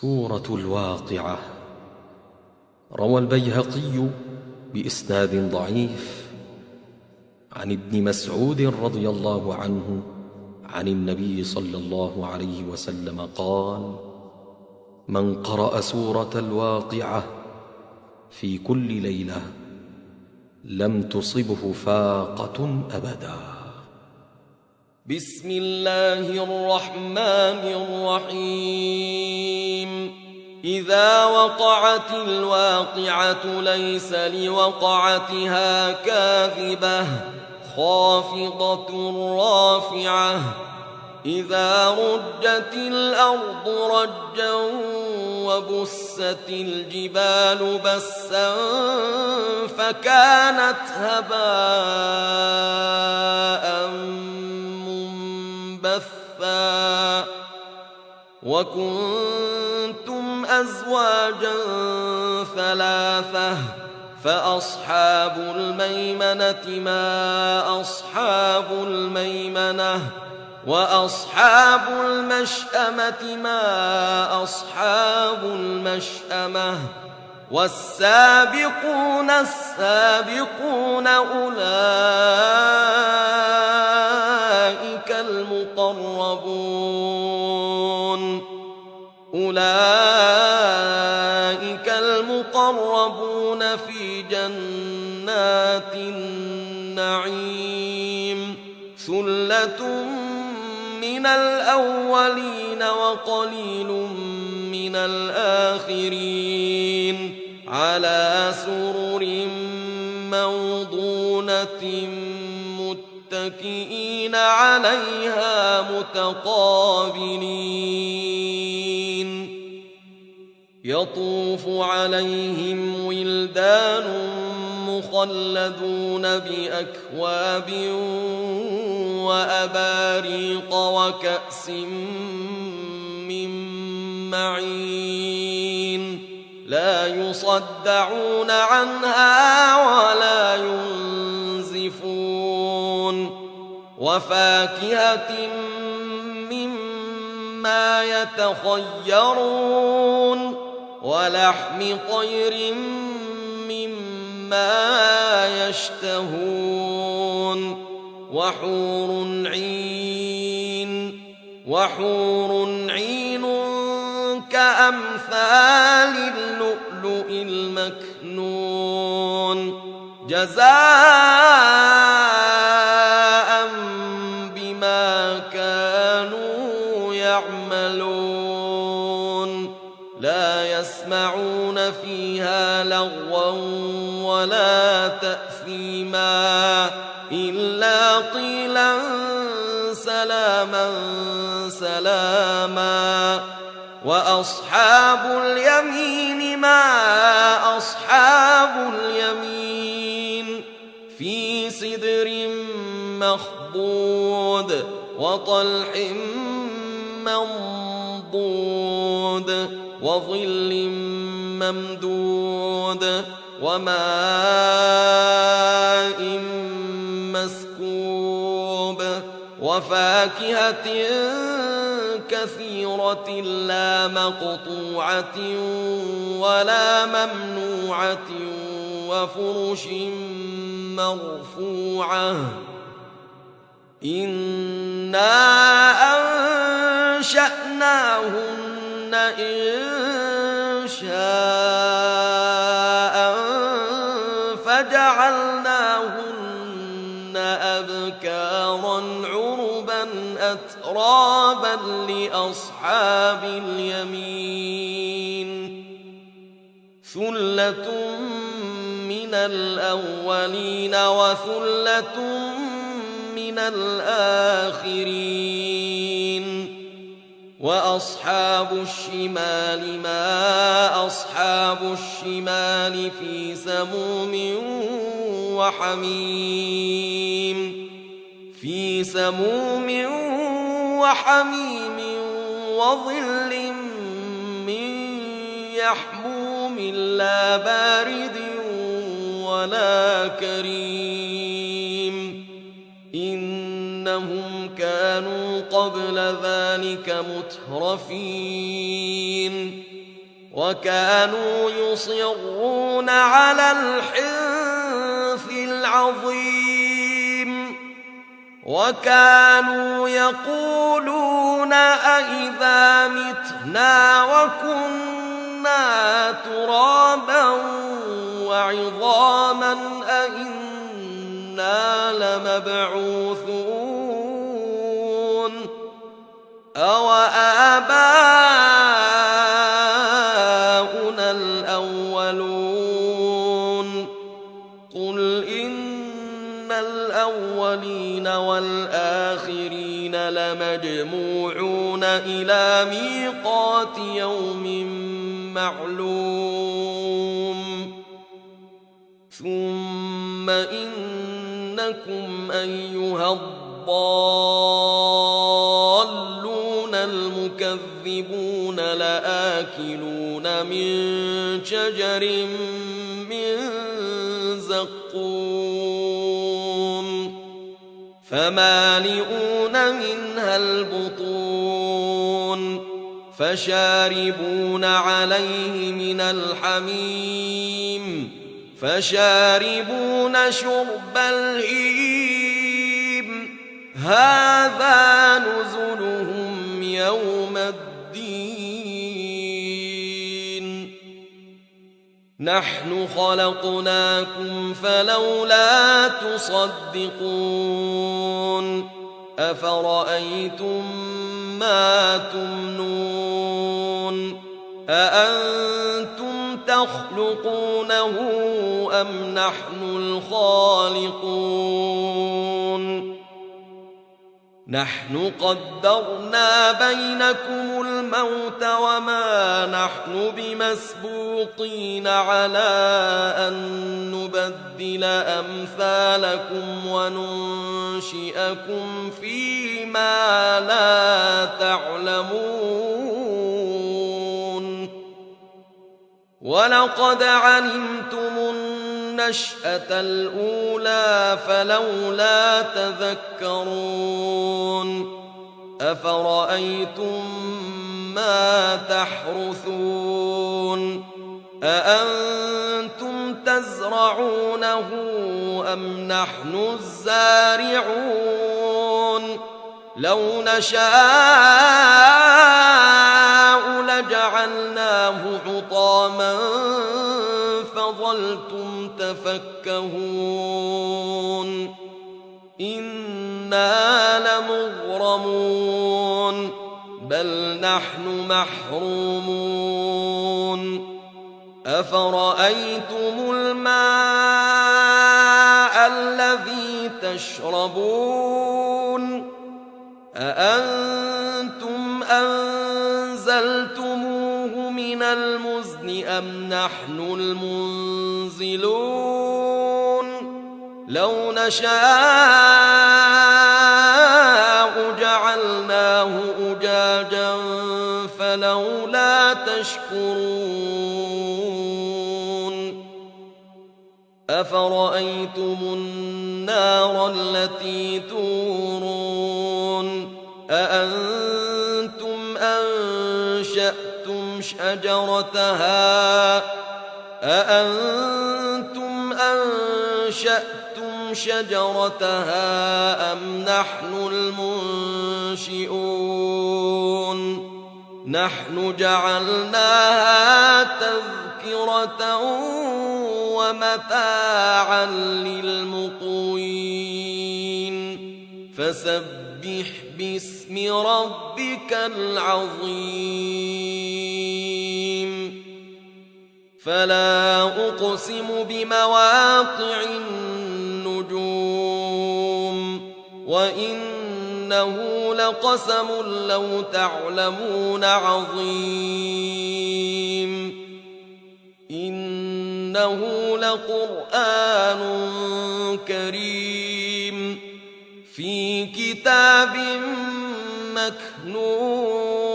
سورة الواقعة. روى البيهقي بإسناد ضعيف عن ابن مسعود رضي الله عنه عن النبي صلى الله عليه وسلم قال: من قرأ سورة الواقعة في كل ليلة لم تصبه فاقة أبدا. بسم الله الرحمن الرحيم. إذا وقعت الواقعة ليس لوقعتها كاذبة خافضة رافعة. إذا رجت الأرض رجا وبست الجبال بسا فكانت هباء منبثا. وكنتم أزواجا ثلاثة فأصحاب الميمنة ما أصحاب الميمنة وأصحاب المشأمة ما أصحاب المشأمة. والسابقون السابقون أولئك المقربون في جنات النعيم. ثلة من الأولين وقليل من الآخرين على سرر موضونة متكئين عليها متقابلين. يطوف عليهم ولدان مخلدون بأكواب وأباريق وكأس من معين. لا يصدعون عنها ولا ينزفون. وفاكهة مما يتخيرون ولحم طير مما يشتهون. وحور عين كأمثال اللؤلؤ المكنون جزاء بما كانوا يعملون. لا يسمعون فيها لغوا ولا تأثيما إلا قيلا سلاما سلاما. وأصحاب اليمين ما أصحاب اليمين. في سدر مخضود وطلح منضود وظل ممدود وماء مسكوب. وفاكهة كثيرة لا مقطوعة ولا ممنوعة وفرش مرفوعة. إنا أنشأناهن إنشاء فجعلناهن أبكارا عربا أترابا لأصحاب اليمين. ثلة من الأولين وثلة من الآخرين. وأصحاب الشمال ما أصحاب الشمال في سموم وحميم وظل من يحموم لا بارد ولا كريم. إنهم كانوا قبل ذلك مترفين. وكانوا يصرون على الحنث العظيم وكانوا يقولون أئذا متنا وكنا ترابا وعظاما أئنا لمبعوثون أوآباؤنا الأولون قل إن الأولين والآخرين لمجموعون إلى ميقات يوم معلوم ثم إنكم أيها الضالون المكذبون لآكلون من شجر من زقوم فمالئون منها البطون فشاربون عليه من الحميم فشاربون شرب الهيم هذا نزلهم يوم الدين نحن خلقناكم فلولا تصدقون أفرأيتم ما تمنون أأنتم تخلقونه أم نحن الخالقون نحن قدرنا بينكم الموت وما نحن بمسبوقين على أن نبدل أمثالكم وننشئكم فيما لا تعلمون ولقد علمتم النشأة الأولى فلولا تذكرون أفرأيتم ما تحرثون أأنتم تزرعونه أم نحن الزارعون لو نشاء لجعلناه حطاما فظلتم تفكهون إنا لمغرمون بل نحن محرومون أفرأيتم الماء الذي تشربون أأنتم أنزلتموه من المزن أم نحن المنزلون لو نشاء جعلناه أجاجا فلولا تشكرون أفرأيتم النار التي تورون أأنتم أنشأتم شجرتها أم نحن المنشئون نحن جعلناها تذكرة ومتاعا للمقوين فسبح باسم ربك العظيم فلا أقسم بمواقع النجوم وإنه لقسم لو تعلمون عظيم إنه لقرآن كريم في كتاب مكنون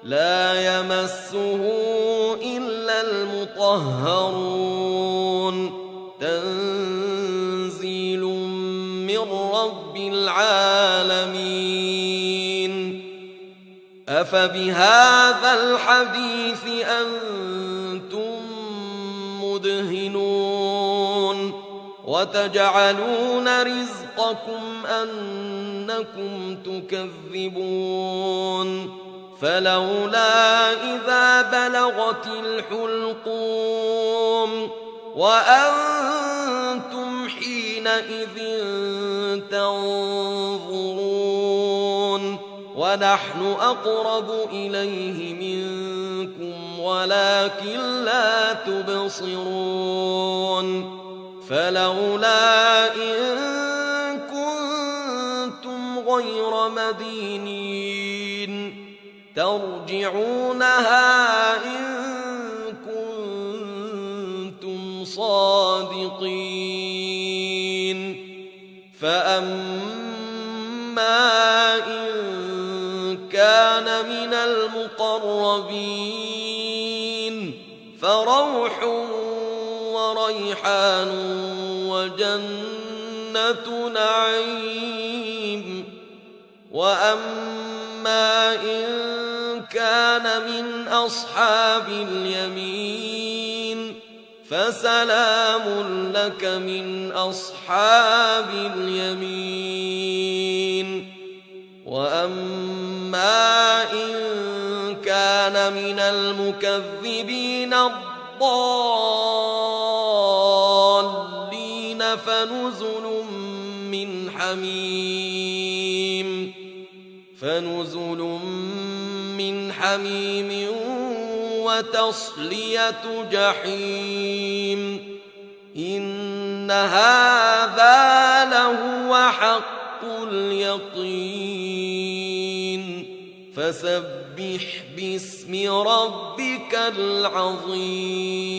لا يمسه إلا المطهرون تنزيل من رب العالمين أفبهذا الحديث أنتم مدهنون وتجعلون رزقكم أنكم تكذبون فلولا إذا بلغت الحلقوم وأنتم حينئذ تنظرون ونحن أقرب إليه منكم ولكن لا تبصرون فلولا إن كنتم غير مدينين ترجعونها إن كنتم صادقين فأما إن كان من المقربين فروح وريحان وجنة نعيم وأما إن كان من أصحاب اليمين فسلام لك من أصحاب اليمين وأما إن كان من المكذبين الضالين فنزل من حميم وتصلية جحيم إن هذا لهو حق اليقين فسبح باسم ربك العظيم